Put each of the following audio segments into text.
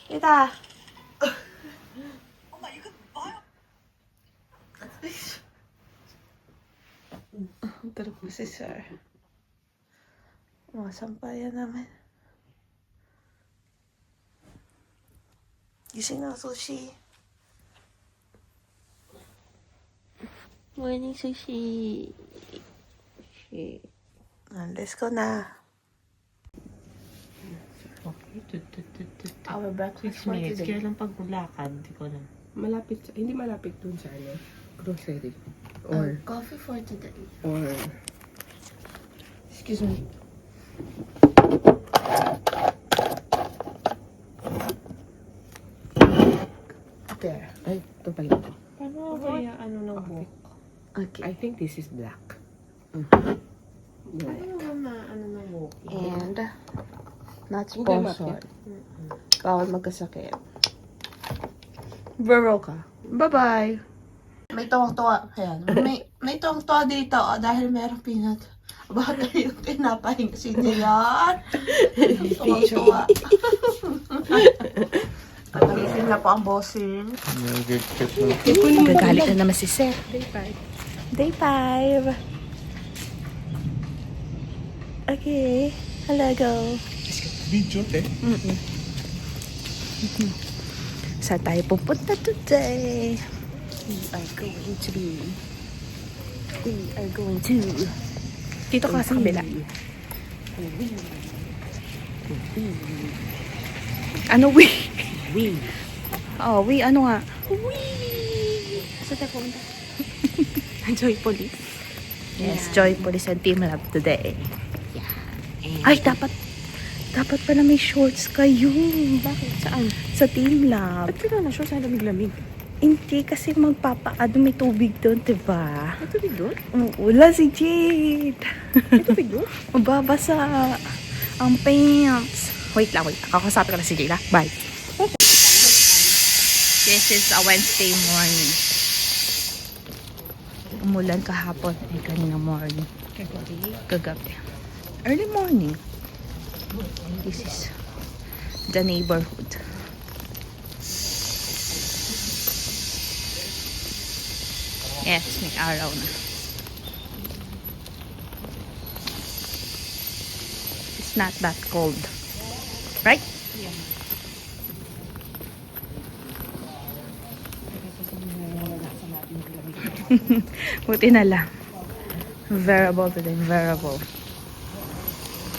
Tita. Tara po si sir. Masampayan naman. Gising na, Sushi. Morning, Sushi. Let's go na. Okay. Our breakfast 6 for minutes. today. Kaya lang pag maglakad, hindi ko na. Hindi malapit dun sa grocery. Or, Coffee for today. excuse me. There. Ay, ito pala ito. Paano kaya ng book? Okay. I think this is black. Yeah. Ano naman na ng book? And, not Google Map sponsored. Bawal magkasakit. Bro ka. Bye-bye. May tuwang-tuwa. Ayan. May tuwang-tuwa dito dahil merong peanut. Butter yung tinapay kasi niyan. Tuwang-tuwa. Patagisin na po ang bossing. Gagalit na naman si Seth. Day 5. Okay. Hello, go. Video, te. Saan tayo pupunta today? We are going to dito ka sa kabila. Ano we? Oh, we ano nga? Saan tayo pupunta? Joypolis. Yes, Joypolis and Team Lab today. Ay, dapat pala may shorts kayo. Bakit? Saan? Sa Team Lab. Ba't ka na siya sa lamig-lamig? Hindi, kasi magpapaano, may tubig doon, diba? May tubig doon? Wala si Jade. May tubig doon? Mababasa ang pants. Wait lang. Kakasapin ko na si Jade, ha? Bye. This is a Wednesday morning. Umulan kahapon. Kanina morning. Kagabi. Early morning. This is the neighborhood. Yes, may araw na. It's not that cold. Right? Yeah. Buti na lang. Variable today, variable.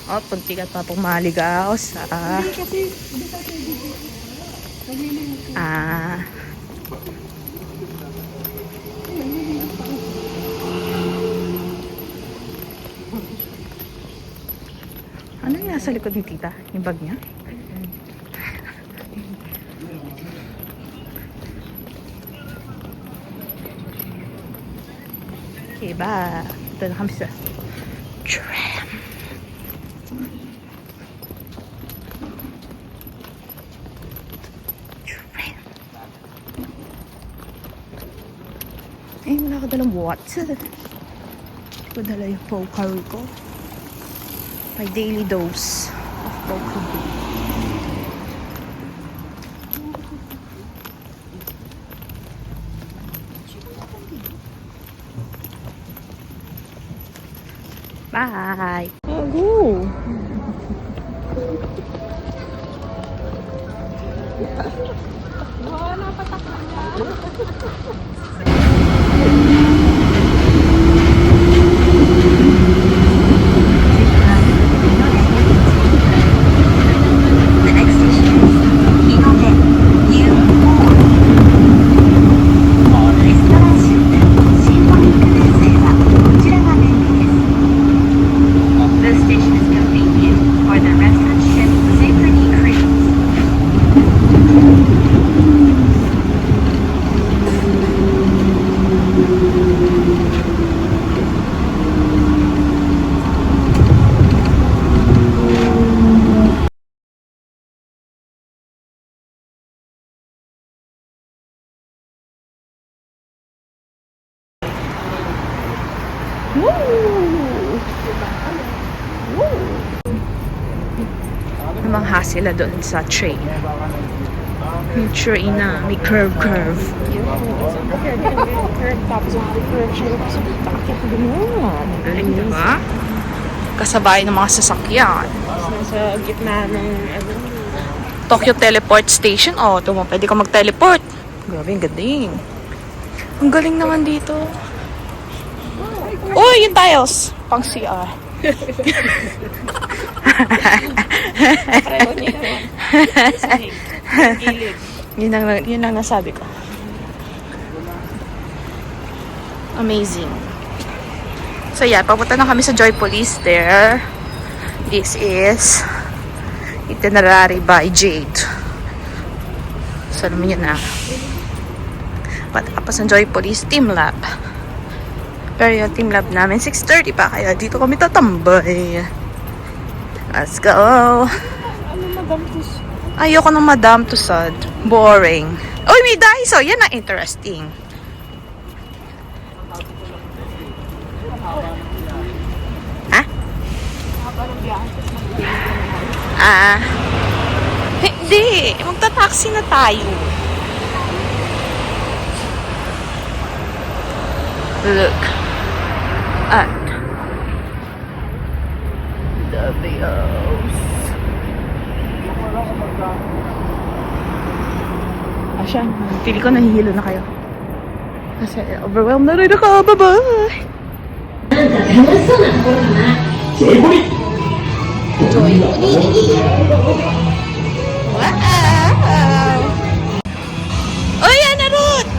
Oh, puntikat pa pong maligaw sa... Ano yung nasa likod ni tita? Yung bag niya? Okay, ba? Ito na kami sa tram. Eh, wala ka dalang watts. Hindi ko dala yung Pocari ko. My daily dose of Pocari. Bye! Go! Namangha sila doon sa train. May train na may curve. Galing, diba? Kasabay ng mga sasakyan. Nasa gitna ng Tokyo Teleport Station. Oh, ito mo. Pwede ka mag-teleport. Grabe, ang galing. Ang galing naman dito. Uy, yung tiles. Pang CR. pareho niya. Gilid. Yun ang nasabi ko. Amazing. So yeah, papunta na kami sa Joypolis there. This is itinerary by Jade. So naman yun na. Patapos ng Joypolis Team Lab. Pero yung Team Lab namin 6:30 pa, kaya dito kami tatambay. Let's go. Ayoko ng Madame Tussauds. Boring. Uy, may Daiso. Yan ang interesting. Ha? Hindi. Magta-taxi na tayo. Look at the views. Asya, pili ko nahihilo na kayo. Kasi overwhelmed na rin ako. Bye-bye! Wow! Uy, Ana Ruth!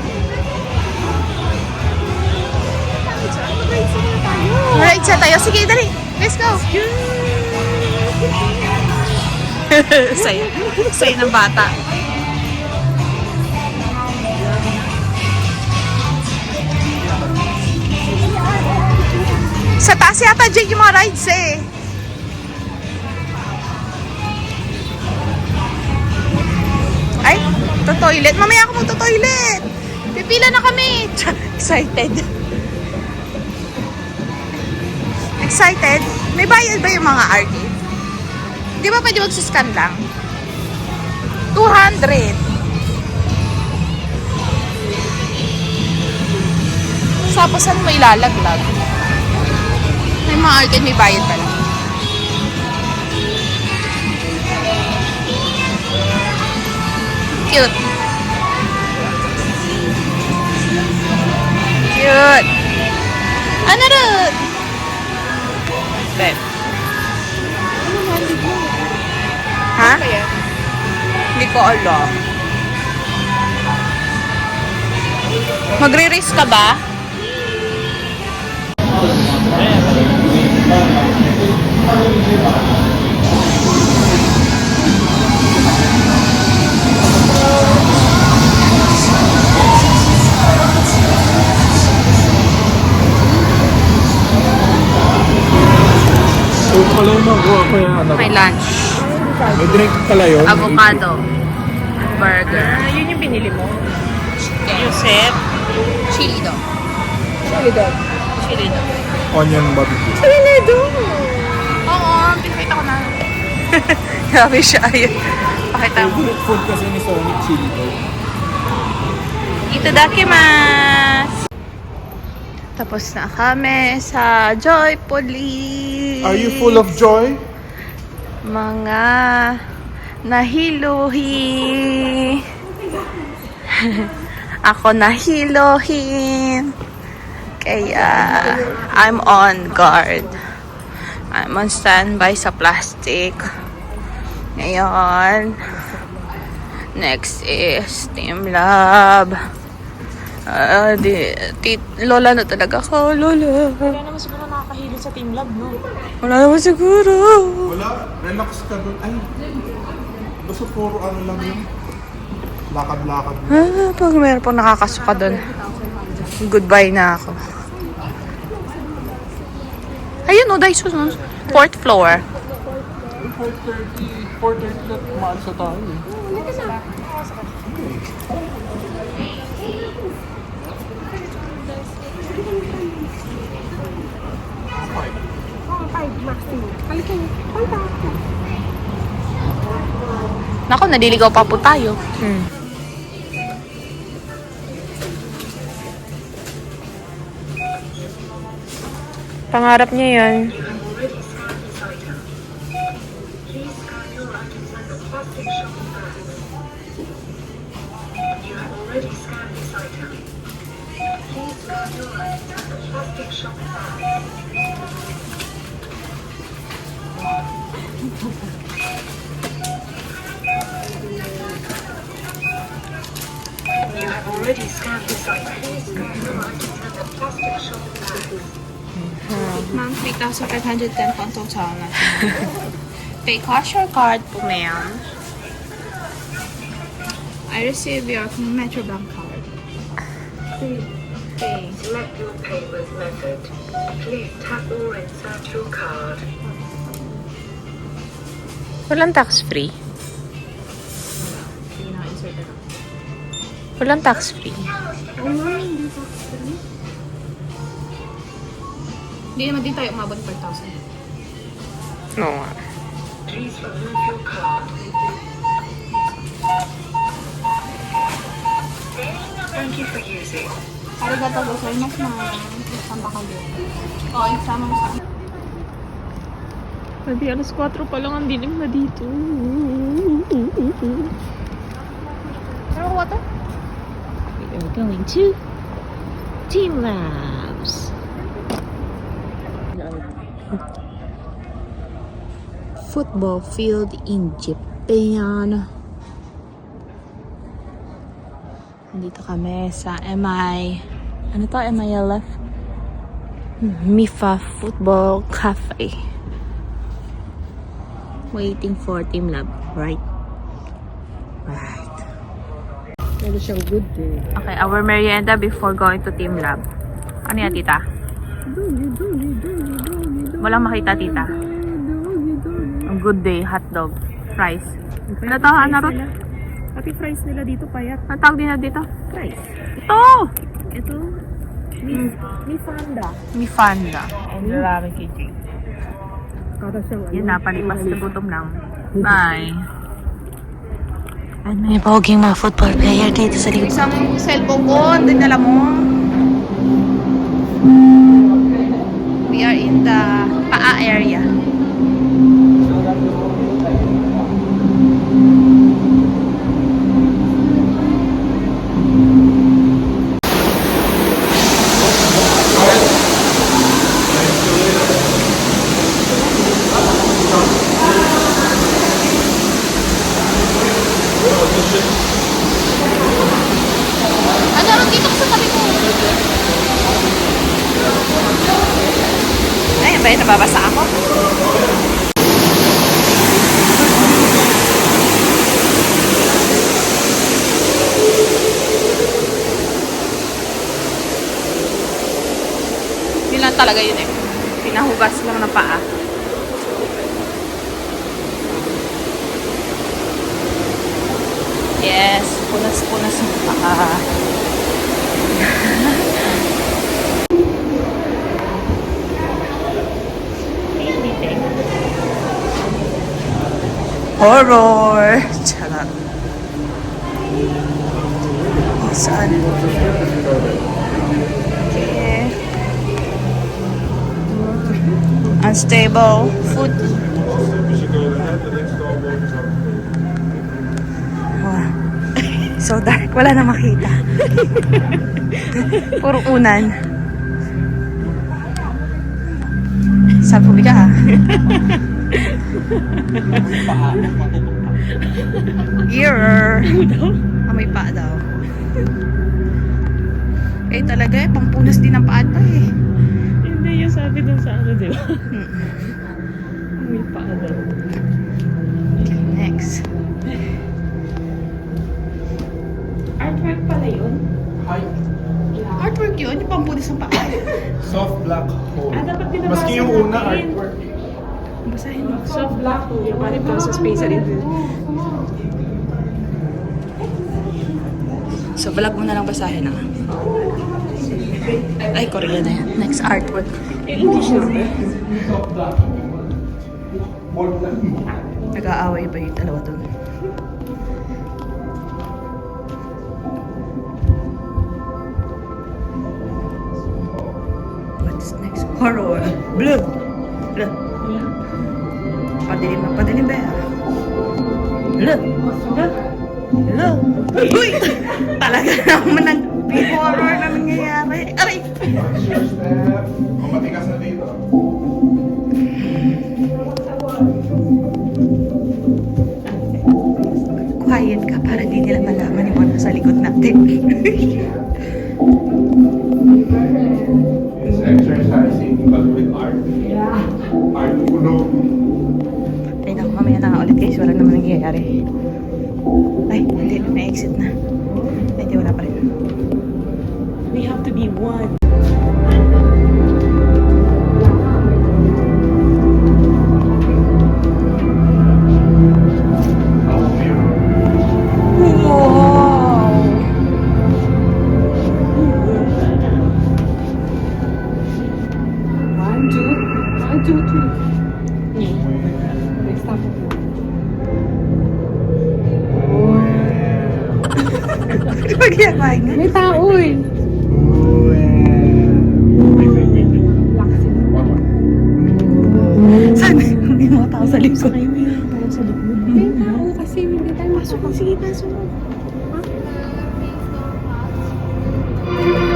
Right sa tayo. Sige, dali. Let's go. Saya. Saya ng bata. Sa taas yata dyan yung mga rides eh. Ay, to-toilet. Mamaya ako magto-toilet. Pipila na kami. Excited. Excited? May bayad ba yung mga arcade? Di ba pwede magsuscan lang? 200. Tapos saan mo ilalaglag? May mga arcade, may bayad pala. Cute. Cute. Ano rin? Beb. Ha? Hindi ko alam. Magre-race ka ba? May lunch. May drink pala yun. Avocado. Burger. Yun yung binili mo. Yusef. Chili dog. Chili dog. Onion barbecue. Chili dog! Oo, pinakita ko na. Grabe siya. Ayun. Pakita mo. Favorite food kasi ni Sonic, chili dog. Itadakimasu! Tapos na kami sa Joypolis. Are you full of joy? Mga nahiluhi. Ako nahiluhin. Kaya I'm on guard. I'm on standby sa plastic. Ngayon, next is Team Lab. Lola na talaga ako, Lola. Wala naman siguro nakakahilo sa Team Lab, no? Wala naman siguro. Wala. Relax ka doon. Ay. Basta puro ano lang yun. Lakad-lakad. Pag meron pong nakakasuka doon, goodbye na ako. Ayun o, Daiso. 4th floor. 4:30 na mahal sa tayo eh. Naku, naliligaw pa po tayo. Pangarap niya yan. Ma'am, 3,510 po ang total na. Pay cash or card po, ma'am? I receive your Metrobank card. Pay. Select your payment method. Please tap or insert your card. Walang tax-free. Sige na, insert na lang. Walang tax-free. Hindi naman din tayo umabot 5,000. Oo nga. Please remove your card. Thank you for using. Arigatou gozaimasu, ma'am. Samba ka din. Oo, isama mo sa akin. Pwede, alas 4 pa lang ang dilim na dito. Ano ko ito? We are going to Team Labs. Football field in Japan. Dito kami sa MI. Ano to? MILF? MIFA Football Cafe. Waiting for Team Lab, right? Right. Ano siyang good eh. Okay, our merienda before going to Team Lab. Ano yan, tita? Walang makita, tita. Ang good day, hotdog, fries. Ano to, ano ron? Pati fries nila dito payat. Ang tawag din na dito? Fries. Ito! Ito, ni Fanda. Mi Fanda. And maraming KJ. Kada siyang Yan na, palipas na gutom lang. Bye! At may poging mga football player dito sa likod. Isang cellphone ko, dinala mo. We are in the paa area. Ano rin dito sa tabi ko? Ay, ba yun? Nababasa ako? Yun lang talaga yun eh. Pinahugas lang ng paa. Yes, punas-punas ng paa. Horror! Charot. Saan? Okay. Unstable food. Wow. So dark. Wala na makita. Puro unan. Saan po ka ha? Ear. Amoy pa daw. Eh talaga eh, pangpunas din ng paa to eh. Hindi yung sabi dun sa ano, di ba? May paa daw. Next. Artwork pala yun? Artwork yun, yung pampulis ng paa. Soft black hole. Dapat binabasa Maski yung una natin. artwork. Basahin mo. Soft black hole. Yung parang ito sa space rin. So vlog mo na lang basahin ah. Ay, Korean na yan. Next artwork. English na ba? Soft black hole. Bold lang. Nag-aaway ba yung dalawa doon? Horror. Blue. Blue. Padilim na padilim ba? Blue. Blue. Uy! Talaga naman nag-horror na nangyayari. Aray! Cheers, Steph. O, matigas na dito. Quiet ka para di nila malaman yung ano sa likod natin. It's exercising but with art. Yeah. Art uno. Ay naku, mamaya na nga ulit guys. Wala naman nangyayari. Ay, hindi. May exit na. Ay, hindi. Wala pa rin. We have to be one. Pag-iyapain nga. May tao eh. Saan? Hindi mga tao sa likod. May tao kasi hindi tayo masok. Sige, pasok.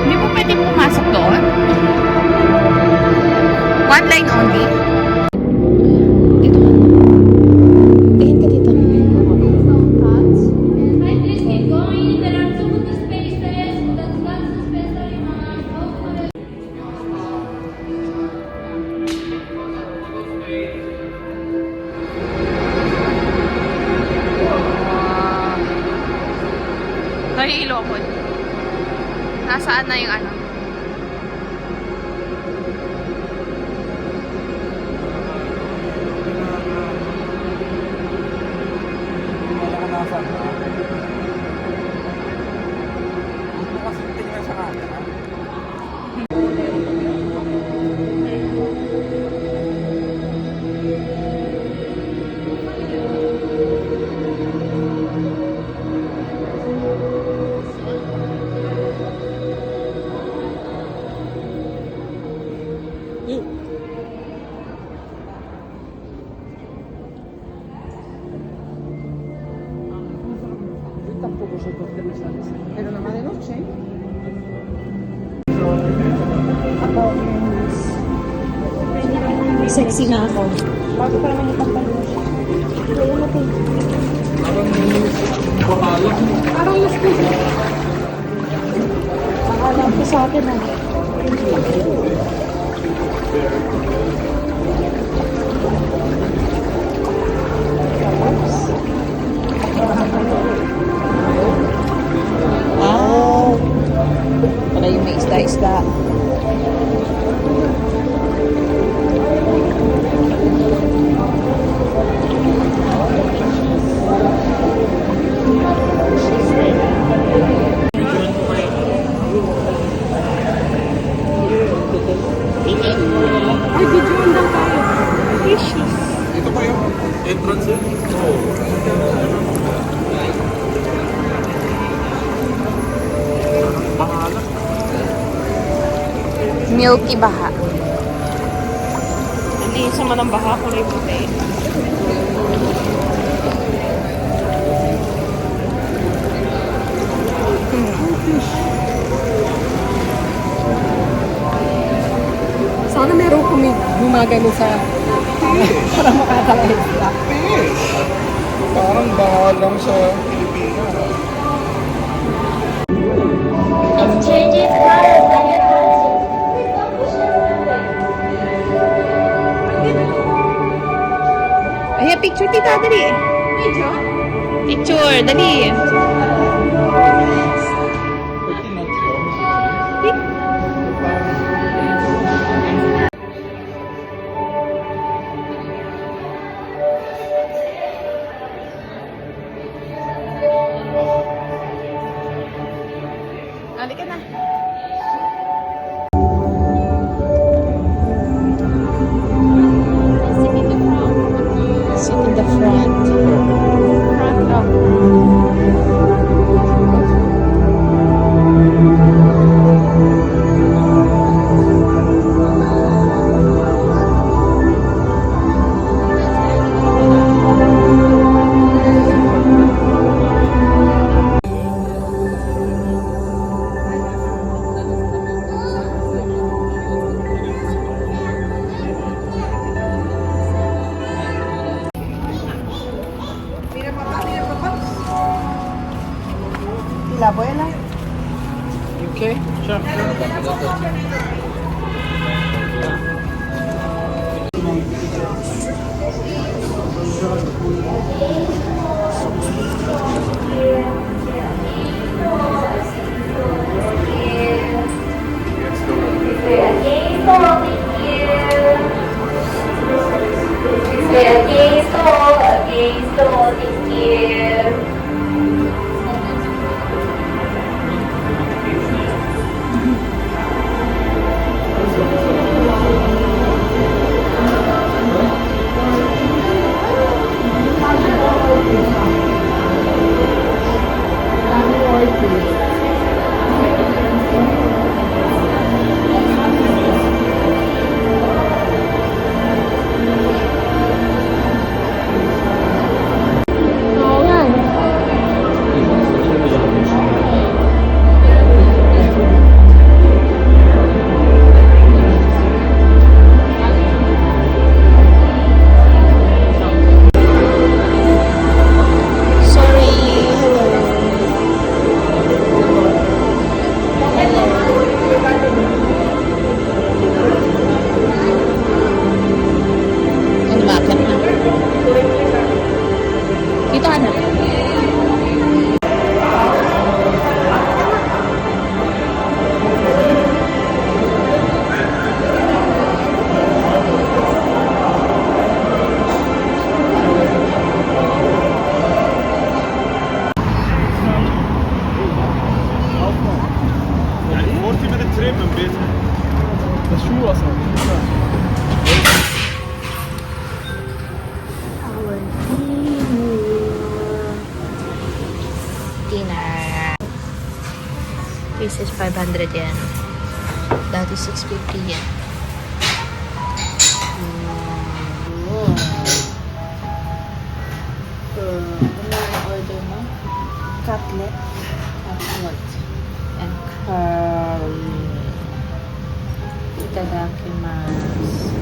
Hindi po pwede pumasok doon? One line only? Hi, please keep going. There are two spaces. That's the space that you want. Kaya Ilocos. Nasaan na yung ano? Sexy na ako. Bago pa naman yung pagpalo. Parang mas gusto. Alam ko sa akin ah. Wala yung may isda-isda. Ay, videoan daw tayo. Fishes. Ito pa yung entrance yun. Bahala. Milky baha. Hindi sa manang baha ko rin puti. Sana meron gumagano sa para makatalahin sila. Fish! Parang bahalang sa Pilipinas. Exchanges cars and your cards. Please don't push them. Ay, picture tita, dali. Video? Picture, dali. Halika na. Sit in the front. Front up. La abuela. Okay, sure. Thank you. Dito ka na. يعني 40 minute train من بيتنا. بس شو اصلا؟ Dinner. This is 500 yen. That is 650 yen. Order mo? Cutlet. Cutlet. And curry. Itadakimasu.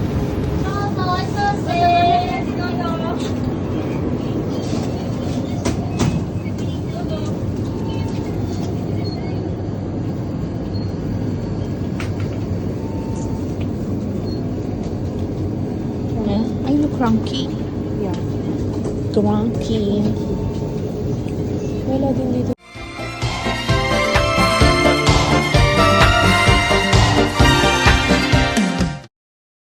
I look cranky. Yeah. Cranky. Wala din dito